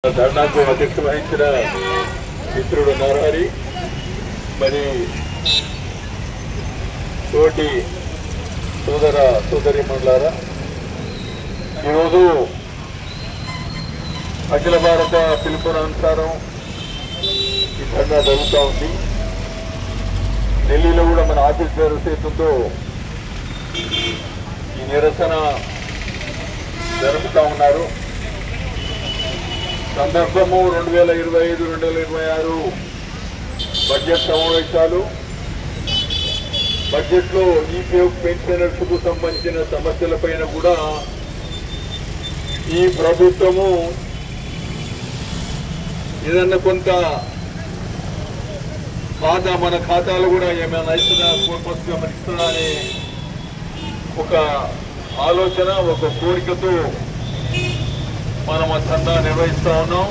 ధర్నాకు అధ్యక్షత వహించిన మిత్రుడు నరహరి, మరి తోటి సోదర సోదరీమణులారా, ఈరోజు అఖిల భారత పిలుపునుసారం ఈ ధర్నా జరుగుతూ ఉంది. ఢిల్లీలో కూడా మన ఆఫీస్ చేతులతో ఈ నిరసన జరుపుతూ ఉన్నారు. సందర్భము 2025-2026 బడ్జెట్ సమావేశాలు. బడ్జెట్లో ఈపీఎఫ్ పెన్షనర్స్కు సంబంధించిన సమస్యలపైన కూడా ఈ ప్రభుత్వము ఏదన్నా కొంత మన ఖాతాలు కూడా ఏమైనా ఇస్తుందా, కోర్పస్గా మన ఇస్తుందా అనే ఒక ఆలోచన, ఒక కోరికతో మనం ఆ ధర్నా నిర్వహిస్తూ ఉన్నాం.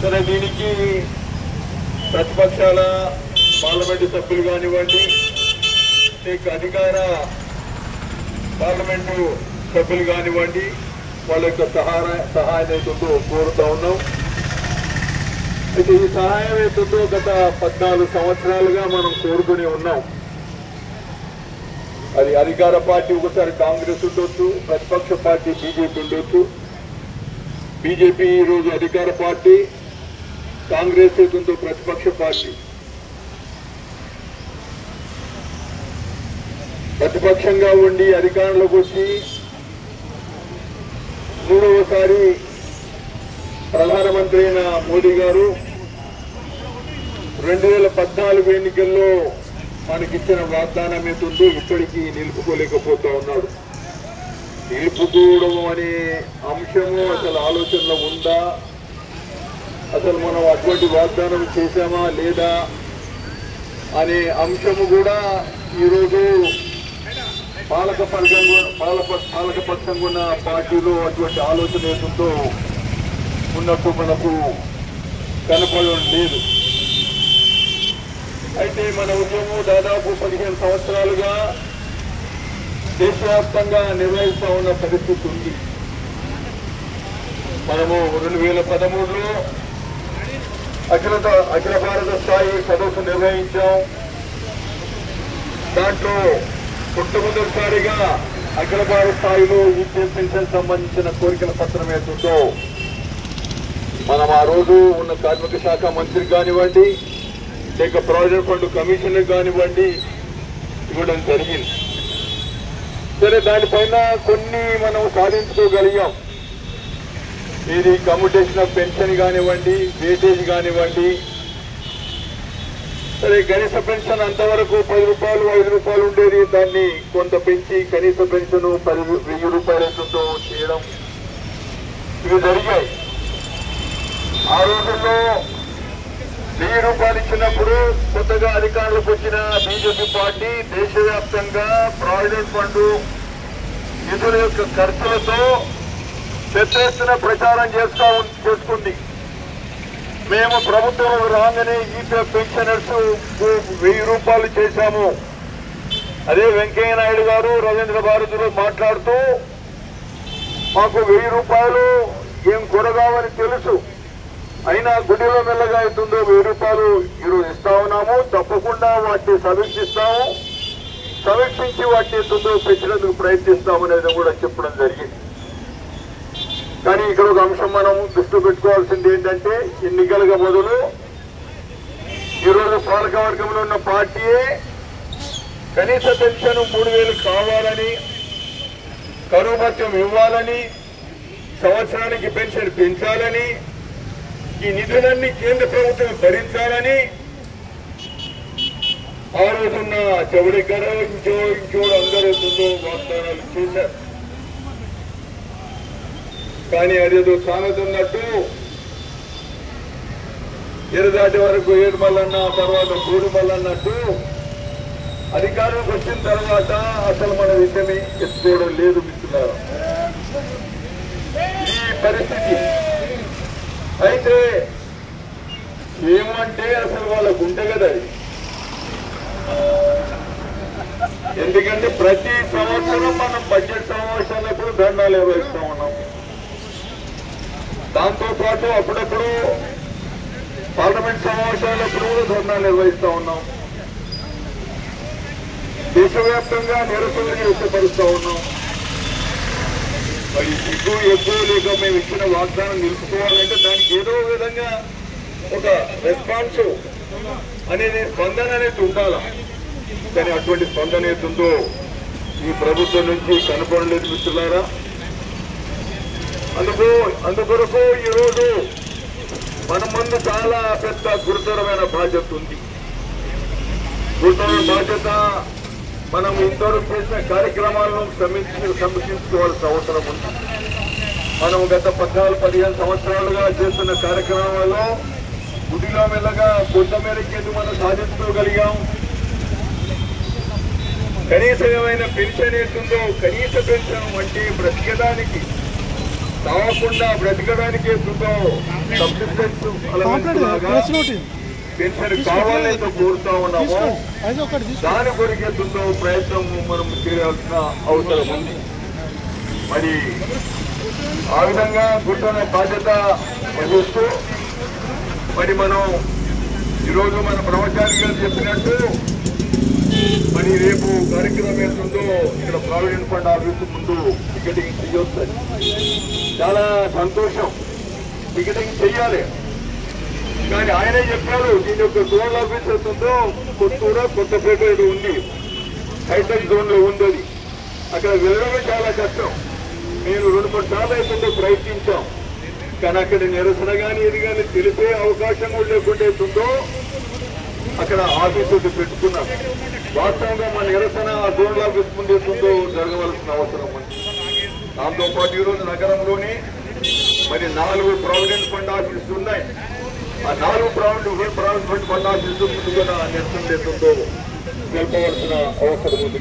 సరే, దీనికి ప్రతిపక్షాల పార్లమెంటు సభ్యులు కానివ్వండి, లేక అధికార పార్లమెంటు సభ్యులు కానివ్వండి, వాళ్ళ యొక్క సహాయం ఏతుందో కోరుతూ ఉన్నాం. అయితే ఈ సహాయం ఏతుందో గత 14 సంవత్సరాలుగా మనం కోరుతూనే ఉన్నాం. అది అధికార పార్టీ ఒకసారి కాంగ్రెస్ ఉండొచ్చు, ప్రతిపక్ష పార్టీ బీజేపీ ఉండొచ్చు. బీజేపీ ఈరోజు అధికార పార్టీ, కాంగ్రెస్ ఏతుందో ప్రతిపక్ష పార్టీ. ప్రతిపక్షంగా ఉండి అధికారంలోకి వచ్చి 3వసారి ప్రధానమంత్రి అయిన మోదీ గారు 2014 ఎన్నికల్లో మనకిచ్చిన వాగ్దానం ఏతుందో ఇప్పటికీ నిలుపుకోలేకపోతా ఉన్నాడు. నిలుపుకోవడం అనే అంశము అసలు ఆలోచనలో ఉందా? అసలు మనం అటువంటి వాగ్దానం చేశామా లేదా అనే అంశము కూడా ఈరోజు పాలకపక్షంగా ఉన్న పార్టీలో అటువంటి ఆలోచన ఏతుందో ఉన్నట్టు మనకు కనపడడం లేదు. అయితే మన ఉద్యమం దాదాపు 15 సంవత్సరాలుగా దేశవ్యాప్తంగా నిర్వహిస్తూ ఉన్న పరిస్థితి ఉంది. మనము 2013లో అఖిల భారత స్థాయి సదస్సు నిర్వహించాం. దాంట్లో మొట్టమొదటిసారిగా అఖిల భారత స్థాయిలో ఈపీఎఫ్ పెన్షన్ సంబంధించిన కోరికల పత్రం ఏతుందో మనం ఆ రోజు ఉన్న కార్మిక శాఖ మంత్రికి కానివ్వండి, లేక ప్రావిడెంట్ ఫండ్ కమిషనర్ కానివ్వండి ఇవ్వడం జరిగింది. సరే, దానిపైన కొన్ని మనం సాధించుకోగలిగాం. ఇది కమ్యూటేషన్ ఆఫ్ పెన్షన్ కానివ్వండి, వేటేజ్ కానివ్వండి. సరే, కనీస పెన్షన్ అంతవరకు 10 రూపాయలు 5 రూపాయలు ఉండేది, దాన్ని కొంత పెంచి కనీస పెన్షన్ 1000 రూపాయలతో చేయడం ఇవి జరిగాయి. ఆ రోజుల్లో 1000 రూపాయలు ఇచ్చినప్పుడు కొత్తగా అధికారులకు వచ్చిన బీజేపీ పార్టీ దేశవ్యాప్తంగా ప్రావిడెంట్ ఫండ్ నిధుల యొక్క ఖర్చులతో పెద్ద ఎత్తున ప్రచారం చేసుకుంది. మేము ప్రభుత్వం రాగానే ఈపీఎఫ్ పెన్షనర్స్ 1000 రూపాయలు చేశాము. అదే వెంకయ్య నాయుడు గారు రవీంద్ర భారతిలో మాట్లాడుతూ మాకు 1000 రూపాయలు ఏం కొరగావని తెలుసు, అయినా గుడిలో మెల్లగా అవుతుందో 1000 రూపాయలు ఈరోజు ఇస్తా ఉన్నాము, తప్పకుండా వాటిని సమీక్షిస్తాము, సమీక్షించి వాటిని ఎంతుందో పెంచినందుకు ప్రయత్నిస్తామనేది కూడా చెప్పడం జరిగింది. కానీ ఇక్కడ ఒక అంశం మనం దృష్టి పెట్టుకోవాల్సింది ఏంటంటే, ఎన్నికలకు మొదలు ఈరోజు పాలకవర్గంలో ఉన్న పార్టీయే కనీస పెన్షన్ 3000 కావాలని, కరువు భత్యం ఇవ్వాలని, సంవత్సరానికి పెన్షన్ పెంచాలని, ఈ నిధులన్నీ కేంద్ర ప్రభుత్వం భరించాలని ఆ రోజున్న చెవడికర ఇంకోడు అందరూ వాగ్దానాలు చేశారు. కానీ అదేదో సాగుతున్నట్టు ఎరదాటి వరకు 7 మల్లన్న, తర్వాత 3 మల్లన్నట్టు అధికారంలోకి వచ్చిన తర్వాత అసలు మన విషయమే ఎత్తుకోవడం లేదు మిత్రులారా. ఈ పరిస్థితి అయితే ఏమంటే అసలు వాళ్ళకు ఉంటే కదా, ఎందుకంటే ప్రతి సంవత్సరం మనం బడ్జెట్ సమావేశాలప్పుడు ధర్నాలు నిర్వహిస్తూ ఉన్నాం. దాంతోపాటు అప్పుడప్పుడు పార్లమెంట్ సమావేశాలప్పుడు కూడా ధర్నాలు నిర్వహిస్తూ ఉన్నాం. దేశవ్యాప్తంగా నిరసనలు వ్యక్తపరుస్తూ ఉన్నాం. మరి ఎక్కువ లేక మేము ఇచ్చిన వాగ్దానం నిలుపుకోవాలంటే దానికి ఏదో విధంగా ఒక రెస్పాన్స్ అనేది, స్పందన అనేది ఉండాల. కానీ అటువంటి స్పందన ఏతుందో ఈ ప్రభుత్వం నుంచి కనపడలేదు మిత్రులారా. అందుకొరకు ఈరోజు మన ముందు చాలా పెద్ద గురుతరమైన బాధ్యత ఉంది. గురుతరమైన బాధ్యత మనం ఇంతవరకు చేసిన కార్యక్రమాలను సమీక్షించుకోవాల్సిన అవసరం ఉంది. మనం గత 14-15 సంవత్సరాలుగా చేస్తున్న కార్యక్రమాలలో గుడిలో మెల్లగా కొంత మేరకు మనం సాధించుకోగలిగాం. కనీసమైన పెన్షన్ ఏతుందో, కనీస పెన్షన్ అంటే బ్రతికడానికి తాగకుండా బ్రతకడానికి ఏతుందో సబ్సిస్టెన్స్ పెన్షన్ కావాలని కోరుతా ఉన్నాము. దాని కొరికేతుందో ప్రయత్నం మనం చేయాల్సిన అవసరం ఉంది. మరి ఆ విధంగా గుర్తున్న బాధ్యత వహిస్తూ మరి మనం ఈరోజు మన బ్రహ్మచారి గారు చెప్పినట్టు మరి రేపు కార్యక్రమం ఏంటుందో ఇక్కడ ప్రావిడెంట్ ఫండ్ ఆఫీసు ముందు టికెటింగ్ చేయొస్తుంది. చాలా సంతోషం, టికెటింగ్ చెయ్యాలి. కానీ ఆయనే చెప్పారు దీని యొక్క జోన్ ఆఫీస్ అవుతుందో కొత్తపేట ఏదో ఉంది, హైటెక్ జోన్ లో ఉంది. అది అక్కడ వెళ్ళడమే చాలా కష్టం. నేను 2-3 సార్లు అవుతుందో ప్రయత్నించాం. కానీ అక్కడ నిరసన కానీ ఇది కానీ తెలిపే అవకాశం కూడా లేకుండా అవుతుందో అక్కడ ఆఫీసు పెట్టుకున్నాం. వాస్తవంగా మన నిరసన ఆ జోన్ ఆఫీస్ ముందు అవుతుందో జరగవలసిన అవసరం ఉంది. దాంతోపాటు ఈరోజు నగరంలోని మరి 4 ప్రావిడెంట్ ఫండ్ ఆఫీసులు ఉన్నాయి. ఆ 4 ప్రావిడెంట్ ఫండ్ ఆఫీసు ముందుగా నిరసన చేస్తుందో నిలపవలసిన అవసరం ఉంది.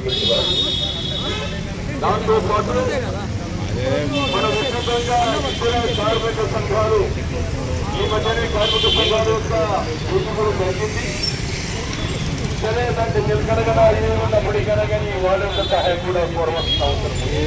దాంతోపాటు మన విస్తృతంగా కార్మిక సంఘాలు ఈ మధ్యనే కార్మిక సంఘాల యొక్క ఉద్యమం జరిగింది. సరే దాంట్లో నిలకడగా ఉన్నప్పటికైనా కానీ వాళ్ళ యొక్క సహాయం కూడా కోరవలసిన అవసరం ఉంది.